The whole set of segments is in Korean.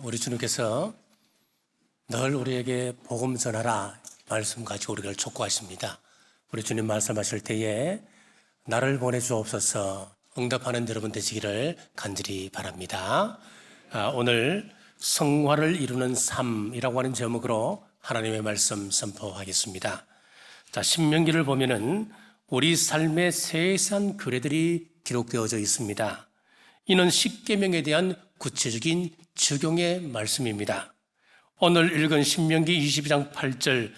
우리 주님께서 늘 우리에게 복음 전하라 말씀 가지고 우리를 촉구하십니다. 우리 주님 말씀하실 때에 나를 보내주옵소서 응답하는 여러분 되시기를 간절히 바랍니다. 오늘 성화를 이루는 삶이라고 하는 제목으로 하나님의 말씀 선포하겠습니다. 신명기를 보면은 우리 삶의 세세한 규례들이 기록되어져 있습니다. 이는 십계명에 대한 구체적인 적용의 말씀입니다. 오늘 읽은 신명기 22장 8절,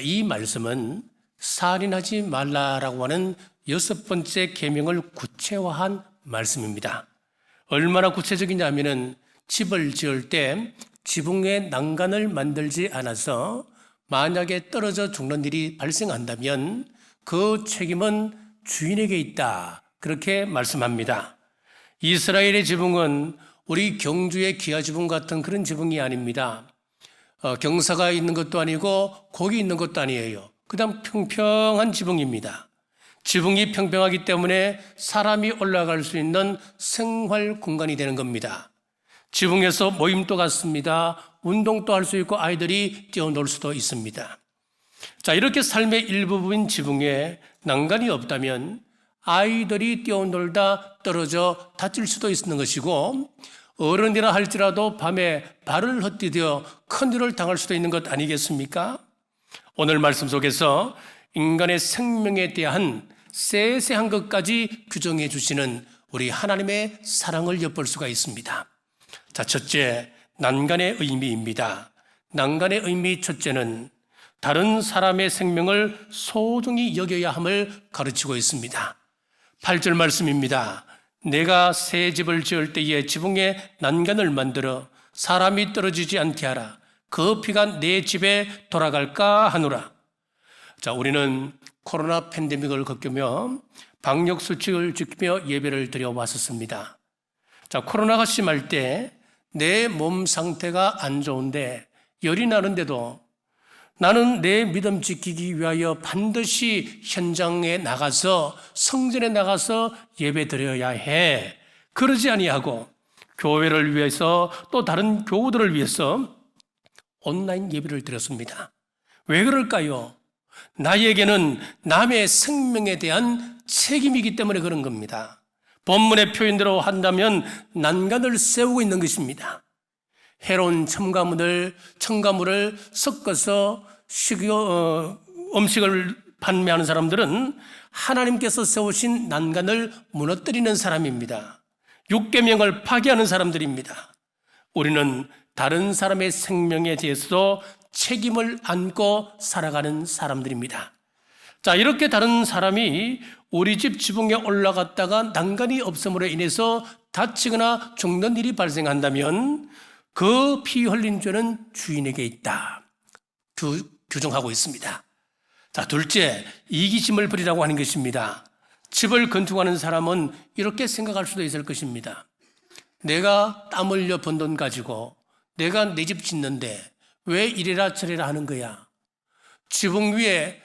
이 말씀은 살인하지 말라라고 하는 6번째 계명을 구체화한 말씀입니다. 얼마나 구체적이냐면은 집을 지을 때 지붕에 난간을 만들지 않아서 만약에 떨어져 죽는 일이 발생한다면 그 책임은 주인에게 있다, 그렇게 말씀합니다. 이스라엘의 지붕은 우리 경주의 기아 지붕 같은 그런 지붕이 아닙니다. 경사가 있는 것도 아니고 곡이 있는 것도 아니에요. 그냥 평평한 지붕입니다. 지붕이 평평하기 때문에 사람이 올라갈 수 있는 생활 공간이 되는 겁니다. 지붕에서 모임도 갖습니다. 운동도 할 수 있고 아이들이 뛰어놀 수도 있습니다. 이렇게 삶의 일부분인 지붕에 난간이 없다면 아이들이 뛰어놀다 떨어져 다칠 수도 있는 것이고, 어른이라 할지라도 밤에 발을 헛디뎌 큰일을 당할 수도 있는 것 아니겠습니까? 오늘 말씀 속에서 인간의 생명에 대한 세세한 것까지 규정해 주시는 우리 하나님의 사랑을 엿볼 수가 있습니다. 첫째, 난간의 의미입니다. 난간의 의미 첫째는 다른 사람의 생명을 소중히 여겨야 함을 가르치고 있습니다. 8절 말씀입니다. 내가 새 집을 지을 때에 지붕에 난간을 만들어 사람이 떨어지지 않게 하라. 그 피가 내 집에 돌아갈까 하노라. 우리는 코로나 팬데믹을 겪으며 방역 수칙을 지키며 예배를 드려왔었습니다. 코로나가 심할 때 내 몸 상태가 안 좋은데 열이 나는데도 나는 내 믿음 지키기 위하여 반드시 현장에 나가서, 성전에 나가서 예배 드려야 해. 그러지 아니하고 교회를 위해서, 또 다른 교우들을 위해서 온라인 예배를 드렸습니다. 왜 그럴까요? 나에게는 남의 생명에 대한 책임이기 때문에 그런 겁니다. 본문의 표현대로 한다면 난간을 세우고 있는 것입니다. 해로운 첨가물을 섞어서 음식을 판매하는 사람들은 하나님께서 세우신 난간을 무너뜨리는 사람입니다. 육계명을 파괴하는 사람들입니다. 우리는 다른 사람의 생명에 대해서도 책임을 안고 살아가는 사람들입니다. 이렇게 다른 사람이 우리 집 지붕에 올라갔다가 난간이 없음으로 인해서 다치거나 죽는 일이 발생한다면 그 피 흘린 죄는 주인에게 있다, 규정하고 있습니다. 둘째, 이기심을 부리라고 하는 것입니다. 집을 건축하는 사람은 이렇게 생각할 수도 있을 것입니다. 내가 땀 흘려 번 돈 가지고 내가 내 집 짓는데 왜 이래라 저래라 하는 거야. 지붕 위에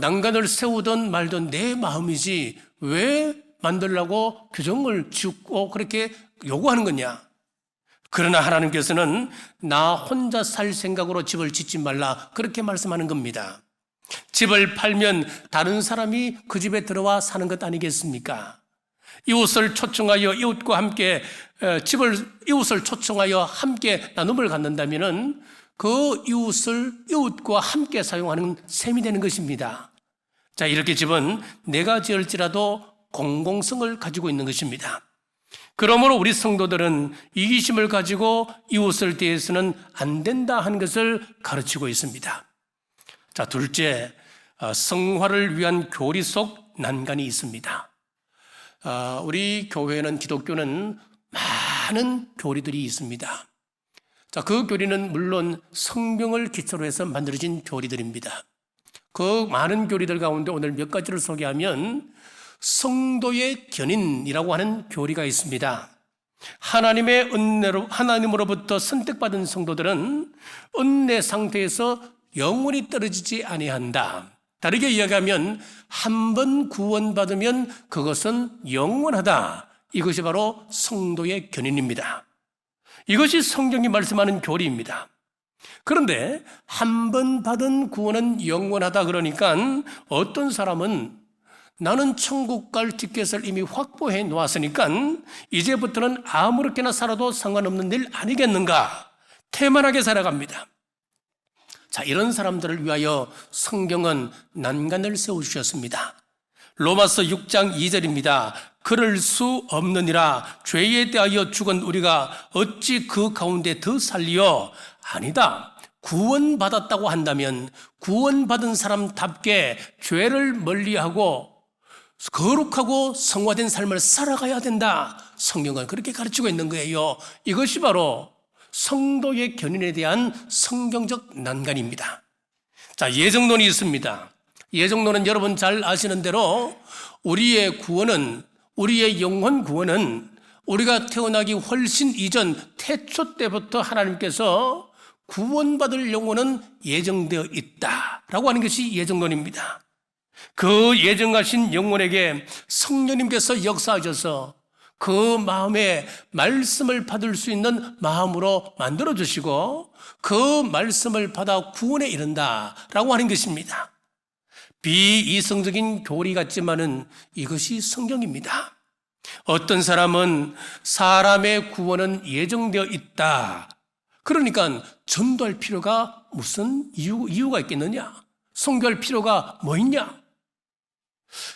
난간을 세우든 말든 내 마음이지 왜 만들라고 규정을 짓고 그렇게 요구하는 거냐. 그러나 하나님께서는 나 혼자 살 생각으로 집을 짓지 말라, 그렇게 말씀하는 겁니다. 집을 팔면 다른 사람이 그 집에 들어와 사는 것 아니겠습니까? 이웃을 초청하여 이웃과 함께 이웃을 초청하여 함께 나눔을 갖는다면은 그 이웃과 함께 사용하는 셈이 되는 것입니다. 이렇게 집은 내가 지을지라도 공공성을 가지고 있는 것입니다. 그러므로 우리 성도들은 이기심을 가지고 이웃을 대해서는 안 된다 하는 것을 가르치고 있습니다. 둘째, 성화를 위한 교리 속 난간이 있습니다. 우리 교회는, 기독교는 많은 교리들이 있습니다. 그 교리는 물론 성경을 기초로 해서 만들어진 교리들입니다. 그 많은 교리들 가운데 오늘 몇 가지를 소개하면, 성도의 견인이라고 하는 교리가 있습니다. 하나님의 은혜로, 하나님으로부터 선택받은 성도들은 은혜 상태에서 영원히 떨어지지 아니한다. 다르게 이야기하면 한 번 구원받으면 그것은 영원하다. 이것이 바로 성도의 견인입니다. 이것이 성경이 말씀하는 교리입니다. 그런데 한 번 받은 구원은 영원하다 그러니까 어떤 사람은 나는 천국 갈 티켓을 이미 확보해 놓았으니까 이제부터는 아무렇게나 살아도 상관없는 일 아니겠는가? 태만하게 살아갑니다. 자, 이런 사람들을 위하여 성경은 난간을 세워주셨습니다. 로마서 6장 2절입니다. 그럴 수 없느니라. 죄에 대하여 죽은 우리가 어찌 그 가운데 더 살리요? 아니다. 구원받았다고 한다면 구원받은 사람답게 죄를 멀리하고 거룩하고 성화된 삶을 살아가야 된다. 성경은 그렇게 가르치고 있는 거예요. 이것이 바로 성도의 견인에 대한 성경적 난간입니다. 자, 예정론이 있습니다. 예정론은 여러분 잘 아시는 대로 우리의 구원은, 우리의 영혼 구원은 우리가 태어나기 훨씬 이전 태초 때부터 하나님께서 구원받을 영혼은 예정되어 있다라고 하는 것이 예정론입니다. 그 예정하신 영혼에게 성령님께서 역사하셔서 그 마음에 말씀을 받을 수 있는 마음으로 만들어주시고 그 말씀을 받아 구원에 이른다라고 하는 것입니다. 비이성적인 교리 같지만은 이것이 성경입니다. 어떤 사람은 사람의 구원은 예정되어 있다. 그러니까 전도할 필요가 무슨 이유가 있겠느냐? 선교할 필요가 뭐 있냐?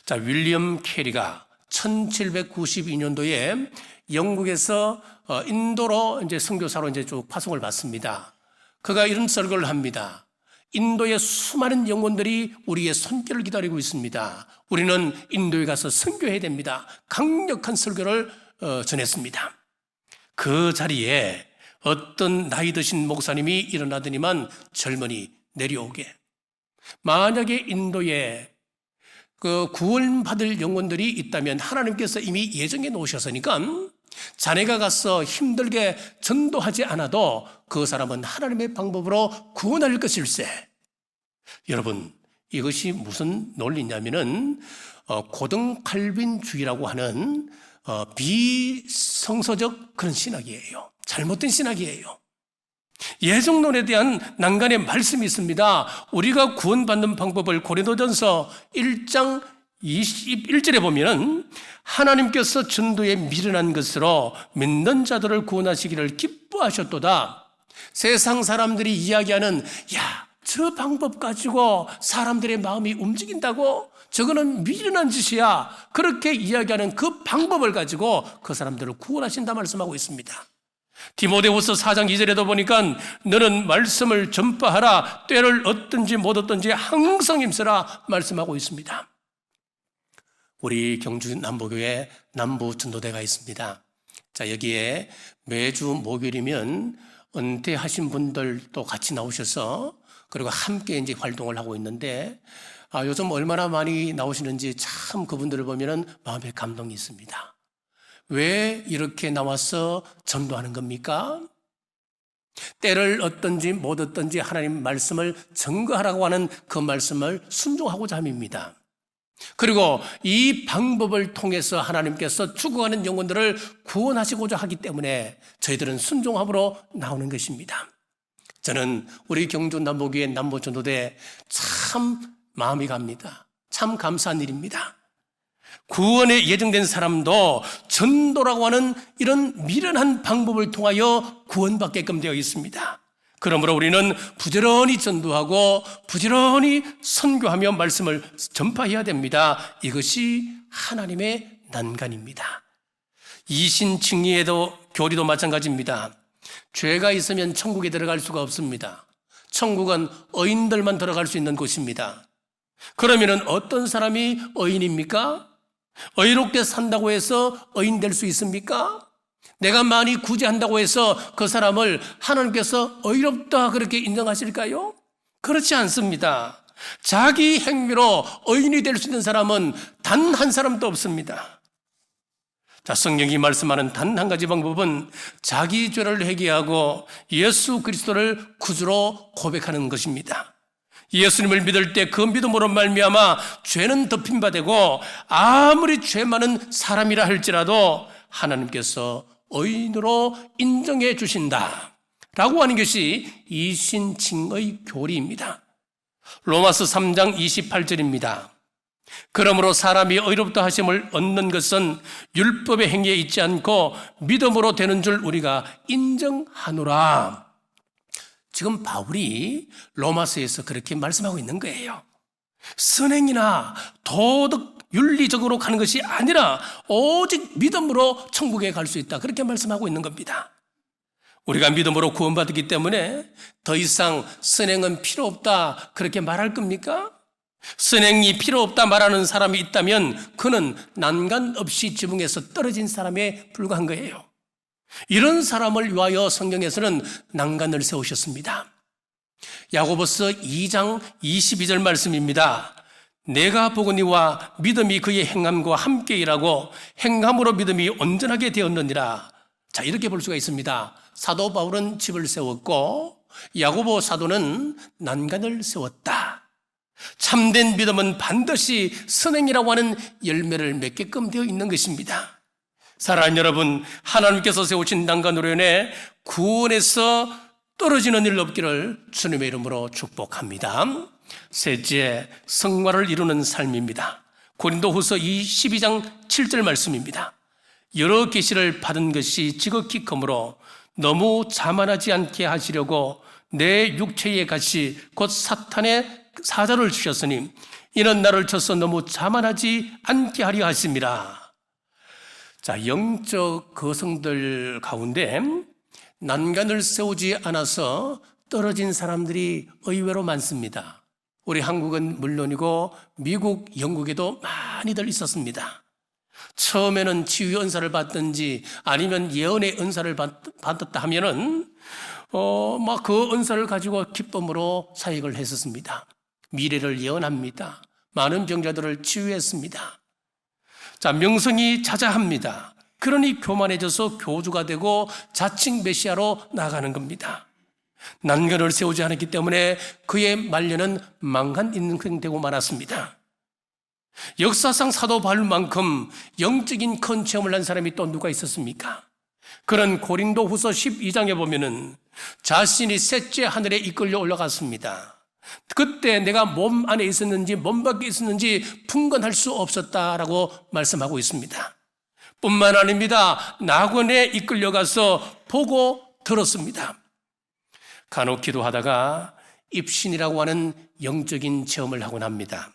자, 윌리엄 캐리가 1792년도에 영국에서 인도로 이제 선교사로 이제 쭉 파송을 받습니다. 그가 이런 설교를 합니다. 인도의 수많은 영혼들이 우리의 손길을 기다리고 있습니다. 우리는 인도에 가서 선교해야 됩니다. 강력한 설교를 전했습니다. 그 자리에 어떤 나이 드신 목사님이 일어나더니만 젊은이 내려오게. 만약에 인도에 그 구원받을 영혼들이 있다면 하나님께서 이미 예정해 놓으셨으니까 자네가 가서 힘들게 전도하지 않아도 그 사람은 하나님의 방법으로 구원할 것일세. 여러분, 이것이 무슨 논리냐면은 고등칼빈주의라고 하는 비성서적 그런 신학이에요. 잘못된 신학이에요. 예정론에 대한 난간의 말씀이 있습니다. 우리가 구원받는 방법을 고린도전서 1장 21절에 보면 하나님께서 전도에 미련한 것으로 믿는 자들을 구원하시기를 기뻐하셨도다. 세상 사람들이 이야기하는 야, 저 방법 가지고 사람들의 마음이 움직인다고? 저거는 미련한 짓이야. 그렇게 이야기하는 그 방법을 가지고 그 사람들을 구원하신다 말씀하고 있습니다. 디모데후서 4장 2절에도 보니까 너는 말씀을 전파하라. 때를 얻든지 못 얻든지 항상 힘쓰라 말씀하고 있습니다. 우리 경주 남부교회 남부전도대가 있습니다. 자, 여기에 매주 목요일이면 은퇴하신 분들도 같이 나오셔서 그리고 함께 이제 활동을 하고 있는데 요즘 얼마나 많이 나오시는지 참 그분들을 보면은 마음에 감동이 있습니다. 왜 이렇게 나와서 전도하는 겁니까? 때를 얻든지 못 얻든지 하나님 말씀을 증거하라고 하는 그 말씀을 순종하고자 함입니다. 그리고 이 방법을 통해서 하나님께서 죽어가는 영혼들을 구원하시고자 하기 때문에 저희들은 순종함으로 나오는 것입니다. 저는 우리 경주 남부교회 남부전도대 참 마음이 갑니다. 참 감사한 일입니다. 구원에 예정된 사람도 전도라고 하는 이런 미련한 방법을 통하여 구원받게끔 되어 있습니다. 그러므로 우리는 부지런히 전도하고 부지런히 선교하며 말씀을 전파해야 됩니다. 이것이 하나님의 난간입니다. 이신칭의에도 교리도 마찬가지입니다. 죄가 있으면 천국에 들어갈 수가 없습니다. 천국은 의인들만 들어갈 수 있는 곳입니다. 그러면 어떤 사람이 의인입니까? 의롭게 산다고 해서 의인 될 수 있습니까? 내가 많이 구제한다고 해서 그 사람을 하나님께서 의롭다 그렇게 인정하실까요? 그렇지 않습니다. 자기 행위로 의인이 될 수 있는 사람은 단 한 사람도 없습니다. 자, 성경이 말씀하는 단 한 가지 방법은 자기 죄를 회개하고 예수 그리스도를 구주로 고백하는 것입니다. 예수님을 믿을 때 그 믿음으로 말미암아 죄는 덮임받고 아무리 죄 많은 사람이라 할지라도 하나님께서 의인으로 인정해 주신다 라고 하는 것이 이신칭의 교리입니다. 로마서 3장 28절입니다. 그러므로 사람이 의롭다 하심을 얻는 것은 율법의 행위에 있지 않고 믿음으로 되는 줄 우리가 인정하노라. 지금 바울이 로마서에서 그렇게 말씀하고 있는 거예요. 선행이나 도덕 윤리적으로 가는 것이 아니라 오직 믿음으로 천국에 갈 수 있다, 그렇게 말씀하고 있는 겁니다. 우리가 믿음으로 구원받았기 때문에 더 이상 선행은 필요 없다 그렇게 말할 겁니까? 선행이 필요 없다 말하는 사람이 있다면 그는 난간 없이 지붕에서 떨어진 사람에 불과한 거예요. 이런 사람을 위하여 성경에서는 난간을 세우셨습니다. 야고보서 2장 22절 말씀입니다. 내가 보거니와 믿음이 그의 행함과 함께 일하고 행함으로 믿음이 온전하게 되었느니라. 자, 이렇게 볼 수가 있습니다. 사도 바울은 집을 세웠고 야고보 사도는 난간을 세웠다. 참된 믿음은 반드시 선행이라고 하는 열매를 맺게끔 되어 있는 것입니다. 사랑하는 여러분, 하나님께서 세우신 난간으로 인해 구원에서 떨어지는 일 없기를 주님의 이름으로 축복합니다. 셋째, 성화를 이루는 삶입니다. 고린도후서 12장 7절 말씀입니다. 여러 계시를 받은 것이 지극히 크므로 너무 자만하지 않게 하시려고 내 육체의 가시 곧 사탄의 사자를 주셨으니 이는 나를 쳐서 너무 자만하지 않게 하려 하심이라. 자, 영적 거성들 가운데 난간을 세우지 않아서 떨어진 사람들이 의외로 많습니다. 우리 한국은 물론이고 미국, 영국에도 많이들 있었습니다. 처음에는 치유 은사를 받든지 아니면 예언의 은사를 받았다 하면은 그 은사를 가지고 기쁨으로 사역을 했었습니다. 미래를 예언합니다. 많은 병자들을 치유했습니다. 자, 명성이 자자합니다. 그러니 교만해져서 교주가 되고 자칭 메시아로 나가는 겁니다. 난간을 세우지 않았기 때문에 그의 말년은 망한 인생 되고 말았습니다. 역사상 사도 바울만큼 영적인 큰 체험을 한 사람이 또 누가 있었습니까? 그런 고린도후서 12장에 보면은 자신이 셋째 하늘에 이끌려 올라갔습니다. 그때 내가 몸 안에 있었는지 몸 밖에 있었는지 분간할 수 없었다라고 말씀하고 있습니다. 뿐만 아닙니다. 낙원에 이끌려가서 보고 들었습니다. 간혹 기도하다가 입신이라고 하는 영적인 체험을 하곤 합니다.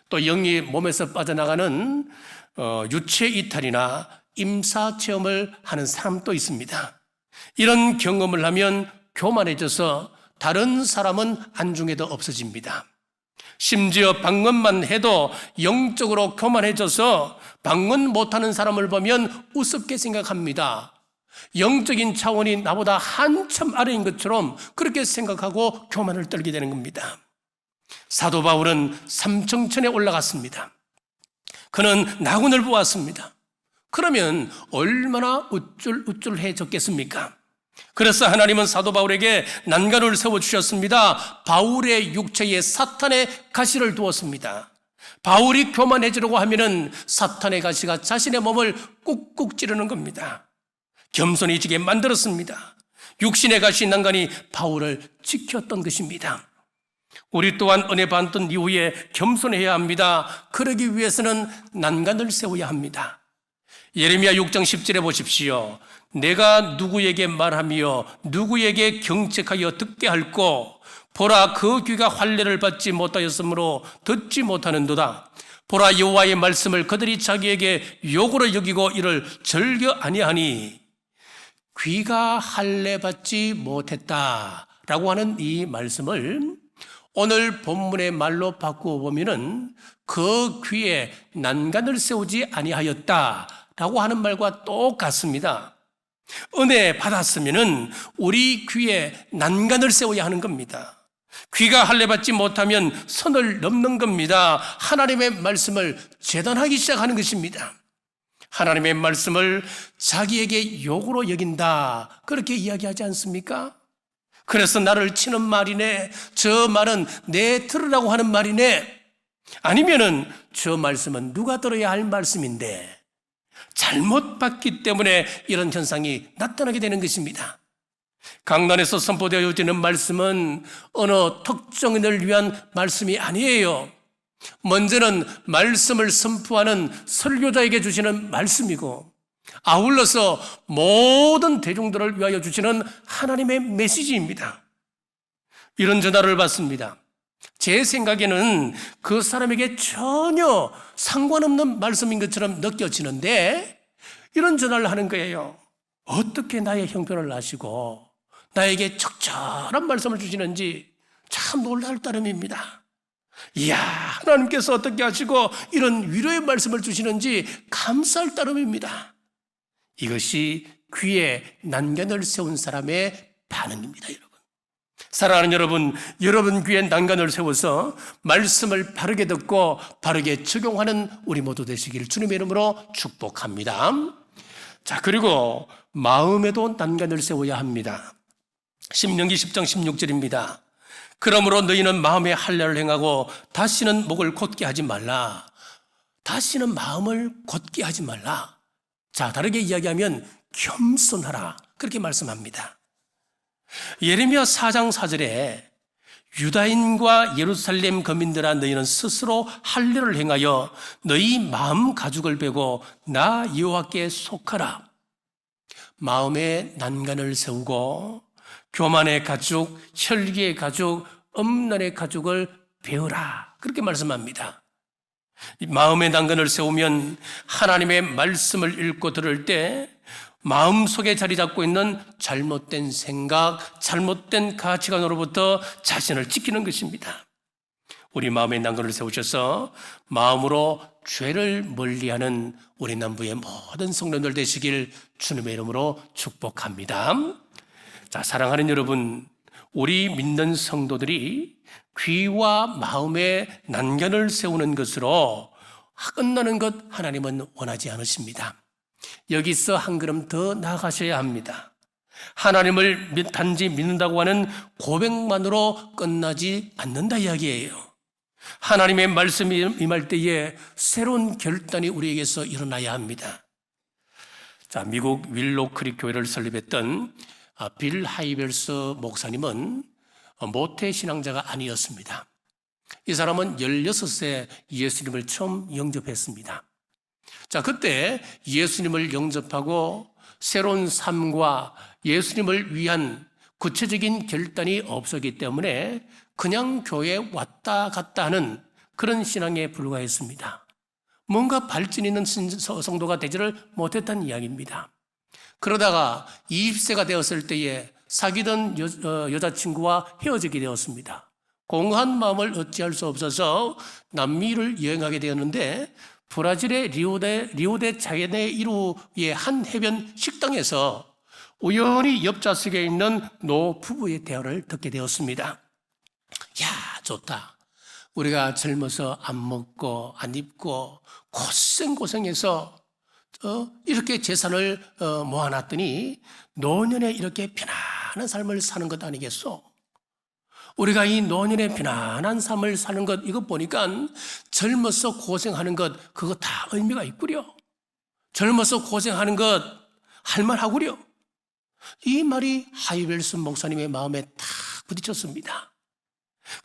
또 영이 몸에서 빠져나가는 유체 이탈이나 임사 체험을 하는 사람도 있습니다. 이런 경험을 하면 교만해져서 다른 사람은 안중에도 없어집니다. 심지어 방언만 해도 영적으로 교만해져서 방언 못하는 사람을 보면 우습게 생각합니다. 영적인 차원이 나보다 한참 아래인 것처럼 그렇게 생각하고 교만을 떨게 되는 겁니다. 사도 바울은 삼청천에 올라갔습니다. 그는 낙원을 보았습니다. 그러면 얼마나 우쭐우쭐해졌겠습니까? 그래서 하나님은 사도 바울에게 난간을 세워주셨습니다. 바울의 육체에 사탄의 가시를 두었습니다. 바울이 교만해지려고 하면은 사탄의 가시가 자신의 몸을 꾹꾹 찌르는 겁니다. 겸손해지게 만들었습니다. 육신의 가시 난간이 바울을 지켰던 것입니다. 우리 또한 은혜 받던 이후에 겸손해야 합니다. 그러기 위해서는 난간을 세워야 합니다. 예레미야 6장 10절에 보십시오. 내가 누구에게 말하며 누구에게 경책하여 듣게 할꼬 보라 그 귀가 환례를 받지 못하였으므로 듣지 못하는도다. 보라 여호와의 말씀을 그들이 자기에게 욕으로 여기고 이를 즐겨 아니하니 귀가 할례 받지 못했다라고 하는 이 말씀을 오늘 본문의 말로 바꾸어 보면은 그 귀에 난간을 세우지 아니하였다라고 하는 말과 똑같습니다. 은혜 받았으면은 우리 귀에 난간을 세워야 하는 겁니다. 귀가 할례 받지 못하면 선을 넘는 겁니다. 하나님의 말씀을 재단하기 시작하는 것입니다. 하나님의 말씀을 자기에게 욕으로 여긴다, 그렇게 이야기하지 않습니까? 그래서 나를 치는 말이네, 저 말은 내 들으라고 하는 말이네, 아니면은 저 말씀은 누가 들어야 할 말씀인데 잘못 받기 때문에 이런 현상이 나타나게 되는 것입니다. 강단에서 선포되어지는 말씀은 어느 특정인을 위한 말씀이 아니에요. 먼저는 말씀을 선포하는 설교자에게 주시는 말씀이고, 아울러서 모든 대중들을 위하여 주시는 하나님의 메시지입니다. 이런 전화를 받습니다. 제 생각에는 그 사람에게 전혀 상관없는 말씀인 것처럼 느껴지는데, 이런 전화를 하는 거예요. 어떻게 나의 형편을 아시고 나에게 적절한 말씀을 주시는지 참 놀랄 따름입니다. 이야, 하나님께서 어떻게 하시고 이런 위로의 말씀을 주시는지 감사할 따름입니다. 이것이 귀에 난간을 세운 사람의 반응입니다, 여러분. 사랑하는 여러분, 여러분 귀에 난간을 세워서 말씀을 바르게 듣고 바르게 적용하는 우리 모두 되시길 주님의 이름으로 축복합니다. 자, 그리고 마음에도 난간을 세워야 합니다. 신명기 10장 16절입니다. 그러므로 너희는 마음에 할례를 행하고 다시는 목을 곧게 하지 말라. 다시는 마음을 곧게 하지 말라. 자, 다르게 이야기하면 겸손하라. 그렇게 말씀합니다. 예레미야 4장 4절에 유다인과 예루살렘 거민들아 너희는 스스로 할례를 행하여 너희 마음 가죽을 베고 나 여호와께 속하라. 마음에 난간을 세우고 교만의 가죽, 혈기의 가죽, 엄란의 가죽을 베어라. 그렇게 말씀합니다. 마음의 난간을 세우면 하나님의 말씀을 읽고 들을 때 마음속에 자리 잡고 있는 잘못된 생각, 잘못된 가치관으로부터 자신을 지키는 것입니다. 우리 마음의 난간을 세우셔서 마음으로 죄를 멀리하는 우리 남부의 모든 성도들 되시길 주님의 이름으로 축복합니다. 자, 사랑하는 여러분, 우리 믿는 성도들이 귀와 마음의 난간을 세우는 것으로 끝나는 것 하나님은 원하지 않으십니다. 여기서 한 걸음 더 나아가셔야 합니다. 하나님을 단지 믿는다고 하는 고백만으로 끝나지 않는다 이야기예요. 하나님의 말씀이 임할 때에 새로운 결단이 우리에게서 일어나야 합니다. 자, 미국 윌로크릭 교회를 설립했던 빌 하이벨스 목사님은 모태 신앙자가 아니었습니다. 이 사람은 16세 예수님을 처음 영접했습니다. 자, 그때 예수님을 영접하고 새로운 삶과 예수님을 위한 구체적인 결단이 없었기 때문에 그냥 교회에 왔다 갔다 하는 그런 신앙에 불과했습니다. 뭔가 발전 있는 성도가 되지를 못했다는 이야기입니다. 그러다가 20세가 되었을 때에 사귀던 여자친구와 헤어지게 되었습니다. 공한 마음을 어찌할 수 없어서 남미를 여행하게 되었는데 브라질의 리오데 자네이루의 한 해변 식당에서 우연히 옆좌석에 있는 노 부부의 대화를 듣게 되었습니다. 야, 좋다. 우리가 젊어서 안 먹고 안 입고 고생고생해서 이렇게 재산을 모아놨더니 노년에 이렇게 편안한 삶을 사는 것 아니겠소? 우리가 이 노년의 편안한 삶을 사는 것, 이거 보니까 젊어서 고생하는 것, 그거 다 의미가 있구려. 젊어서 고생하는 것 할만하구려. 이 말이 하이벨스 목사님의 마음에 탁 부딪혔습니다.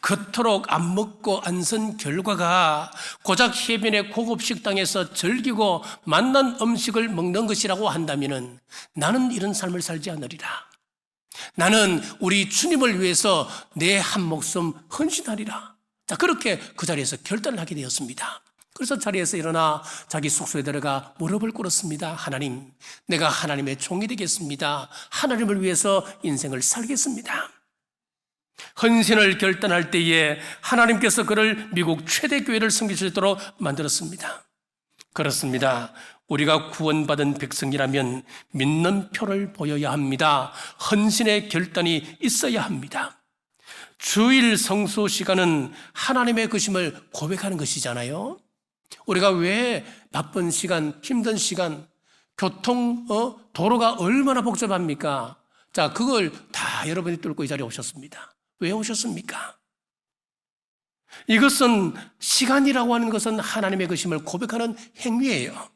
그토록 안 먹고 안 선 결과가 고작 해변의 고급 식당에서 즐기고 맛난 음식을 먹는 것이라고 한다면 나는 이런 삶을 살지 않으리라. 나는 우리 주님을 위해서 내 한 목숨 헌신하리라. 자, 그렇게 그 자리에서 결단을 하게 되었습니다. 그래서 자리에서 일어나 자기 숙소에 들어가 무릎을 꿇었습니다. 하나님, 내가 하나님의 종이 되겠습니다. 하나님을 위해서 인생을 살겠습니다. 헌신을 결단할 때에 하나님께서 그를 미국 최대 교회를 섬길 수 있도록 만들었습니다. 그렇습니다. 우리가 구원받은 백성이라면 믿는 표를 보여야 합니다. 헌신의 결단이 있어야 합니다. 주일 성수 시간은 하나님의 것임을 고백하는 것이잖아요. 우리가 왜 바쁜 시간, 힘든 시간, 도로가 얼마나 복잡합니까? 자, 그걸 다 여러분이 뚫고 이 자리에 오셨습니다. 왜 오셨습니까? 이것은 시간이라고 하는 것은 하나님의 것임을 고백하는 행위예요.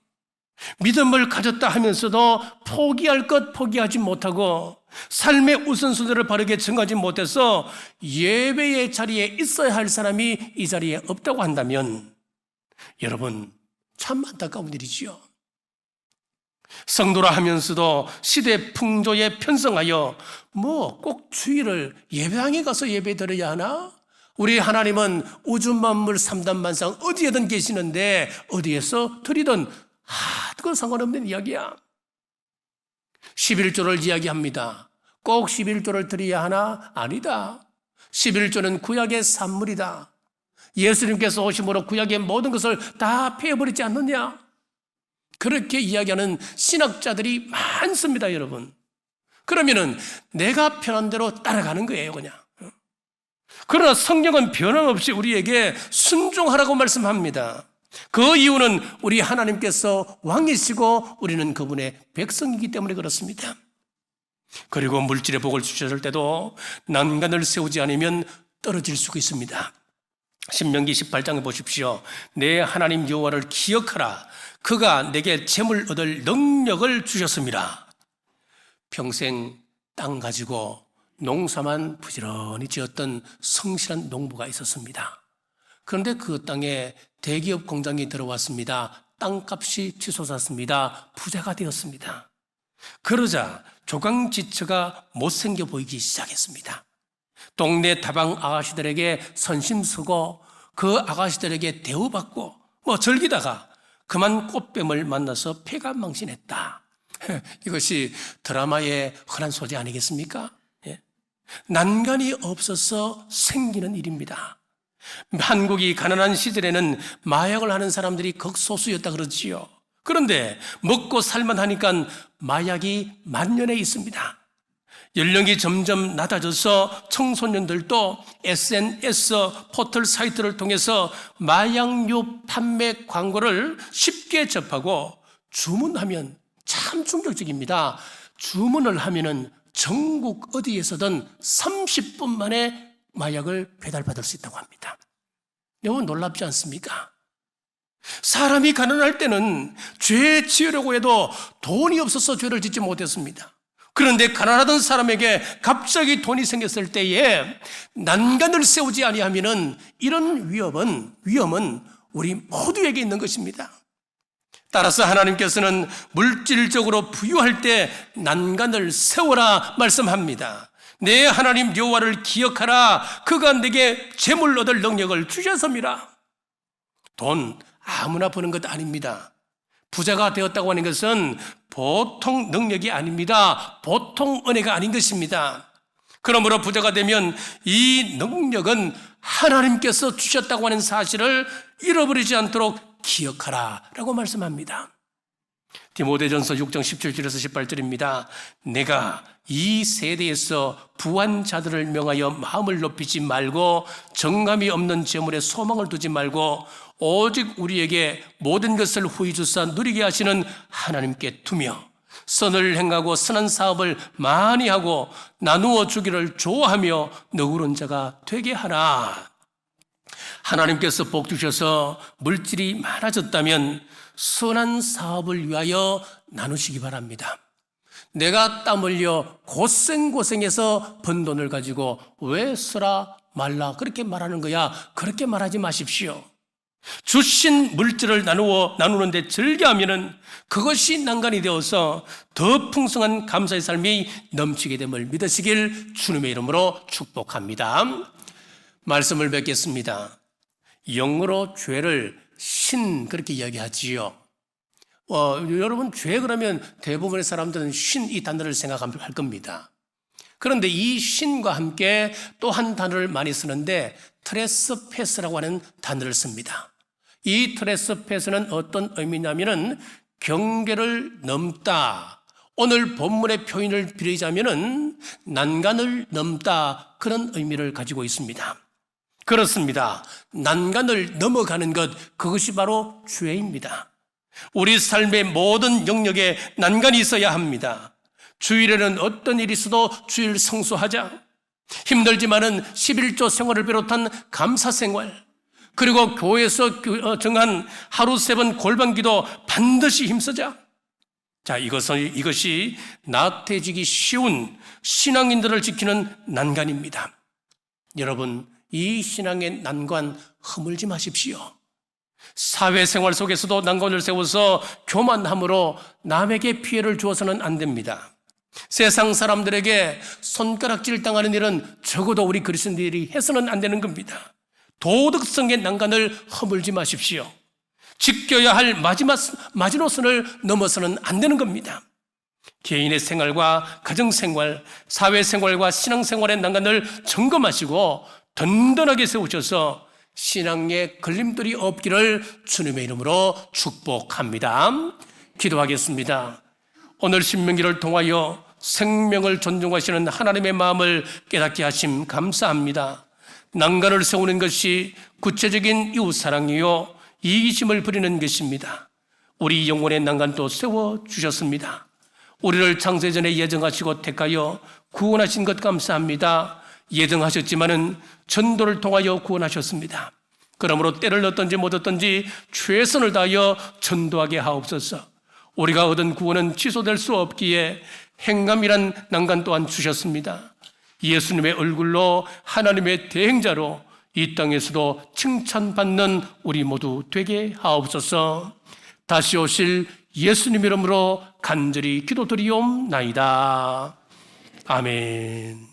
믿음을 가졌다 하면서도 포기할 것 포기하지 못하고 삶의 우선순위를 바르게 정하지 못해서 예배의 자리에 있어야 할 사람이 이 자리에 없다고 한다면 여러분 참 안타까운 일이지요. 성도라 하면서도 시대 풍조에 편성하여 꼭 주일을 예배당에 가서 예배 드려야 하나? 우리 하나님은 우주 만물 삼단만상 어디에든 계시는데 어디에서 드리든 그건 상관없는 이야기야. 11조를 이야기합니다. 꼭 11조를 드려야 하나? 아니다. 11조는 구약의 산물이다. 예수님께서 오심으로 구약의 모든 것을 다 패버리지 않느냐? 그렇게 이야기하는 신학자들이 많습니다, 여러분. 그러면은 내가 편한 대로 따라가는 거예요, 그냥. 그러나 성경은 변함없이 우리에게 순종하라고 말씀합니다. 그 이유는 우리 하나님께서 왕이시고 우리는 그분의 백성이기 때문에 그렇습니다. 그리고 물질의 복을 주셨을 때도 난간을 세우지 않으면 떨어질 수가 있습니다. 신명기 18장에 보십시오. 내 하나님 여호와를 기억하라. 그가 내게 재물 얻을 능력을 주셨습니다. 평생 땅 가지고 농사만 부지런히 지었던 성실한 농부가 있었습니다. 그런데 그 땅에 대기업 공장이 들어왔습니다. 땅값이 치솟았습니다. 부자가 되었습니다. 그러자 조강지처가 못생겨 보이기 시작했습니다. 동네 다방 아가씨들에게 선심서고 그 아가씨들에게 대우받고 즐기다가 그만 꽃뱀을 만나서 폐가 망신했다. 이것이 드라마의 흔한 소재 아니겠습니까? 난간이 없어서 생기는 일입니다. 한국이 가난한 시절에는 마약을 하는 사람들이 극소수였다 그러지요. 그런데 먹고 살만 하니까 마약이 만연해 있습니다. 연령이 점점 낮아져서 청소년들도 SNS 포털 사이트를 통해서 마약류 판매 광고를 쉽게 접하고 주문하면 참 충격적입니다. 주문을 하면은 전국 어디에서든 30분 만에 마약을 배달받을 수 있다고 합니다. 너무 놀랍지 않습니까? 사람이 가난할 때는 죄 지으려고 해도 돈이 없어서 죄를 짓지 못했습니다. 그런데 가난하던 사람에게 갑자기 돈이 생겼을 때에 난간을 세우지 아니하면은 이런 위험은 우리 모두에게 있는 것입니다. 따라서 하나님께서는 물질적으로 부유할 때 난간을 세워라 말씀합니다. 내 하나님 여호와를 기억하라. 그가 내게 재물 얻을 능력을 주셨습니다. 돈 아무나 버는 것 아닙니다. 부자가 되었다고 하는 것은 보통 능력이 아닙니다. 보통 은혜가 아닌 것입니다. 그러므로 부자가 되면 이 능력은 하나님께서 주셨다고 하는 사실을 잃어버리지 않도록 기억하라 라고 말씀합니다. 디모데전서 6장 17절에서 18절입니다. 내가 이 세대에서 부한 자들을 명하여 마음을 높이지 말고 정감이 없는 재물에 소망을 두지 말고 오직 우리에게 모든 것을 후히 주사 누리게 하시는 하나님께 두며 선을 행하고 선한 사업을 많이 하고 나누어 주기를 좋아하며 너그러운 자가 되게 하라. 하나님께서 복 주셔서 물질이 많아졌다면 선한 사업을 위하여 나누시기 바랍니다. 내가 땀 흘려 고생해서 번 돈을 가지고 왜 쓰라 말라 그렇게 말하는 거야? 그렇게 말하지 마십시오. 주신 물질을 나누는데 즐겨하면은 그것이 난간이 되어서 더 풍성한 감사의 삶이 넘치게 됨을 믿으시길 주님의 이름으로 축복합니다. 말씀을 뵙겠습니다. 영어로 죄를 신 그렇게 이야기하지요. 여러분 죄 그러면 대부분의 사람들은 신 이 단어를 생각할 겁니다. 그런데 이 신과 함께 또 한 단어를 많이 쓰는데 트레스패스라고 하는 단어를 씁니다. 이 트레스패스는 어떤 의미냐면은 경계를 넘다. 오늘 본문의 표현을 빌리자면은 난간을 넘다 그런 의미를 가지고 있습니다. 그렇습니다. 난간을 넘어가는 것 그것이 바로 죄입니다. 우리 삶의 모든 영역에 난간이 있어야 합니다. 주일에는 어떤 일이 있어도 주일 성수하자. 힘들지만은 11조 생활을 비롯한 감사 생활, 그리고 교회에서 정한 하루 3번 골방기도 반드시 힘쓰자. 자, 이것이 나태해지기 쉬운 신앙인들을 지키는 난간입니다. 여러분, 이 신앙의 난관 허물지 마십시오. 사회생활 속에서도 난관을 세워서 교만함으로 남에게 피해를 주어서는 안 됩니다. 세상 사람들에게 손가락질 당하는 일은 적어도 우리 그리스도인들이 해서는 안 되는 겁니다. 도덕성의 난간을 허물지 마십시오. 지켜야 할 마지노선을 넘어서는 안 되는 겁니다. 개인의 생활과 가정생활, 사회생활과 신앙생활의 난간을 점검하시고 든든하게 세우셔서 신앙에 걸림돌이 없기를 주님의 이름으로 축복합니다. 기도하겠습니다. 오늘 신명기를 통하여 생명을 존중하시는 하나님의 마음을 깨닫게 하심 감사합니다. 난간을 세우는 것이 구체적인 이웃사랑이요 이기심을 부리는 것입니다. 우리 영혼의 난간도 세워주셨습니다. 우리를 창세전에 예정하시고 택하여 구원하신 것 감사합니다. 예정하셨지만은 전도를 통하여 구원하셨습니다. 그러므로 때를 얻든지 못 얻든지 최선을 다하여 전도하게 하옵소서. 우리가 얻은 구원은 취소될 수 없기에 행감이란 난간 또한 주셨습니다. 예수님의 얼굴로 하나님의 대행자로 이 땅에서도 칭찬받는 우리 모두 되게 하옵소서. 다시 오실 예수님 이름으로 간절히 기도드리옵나이다. 아멘.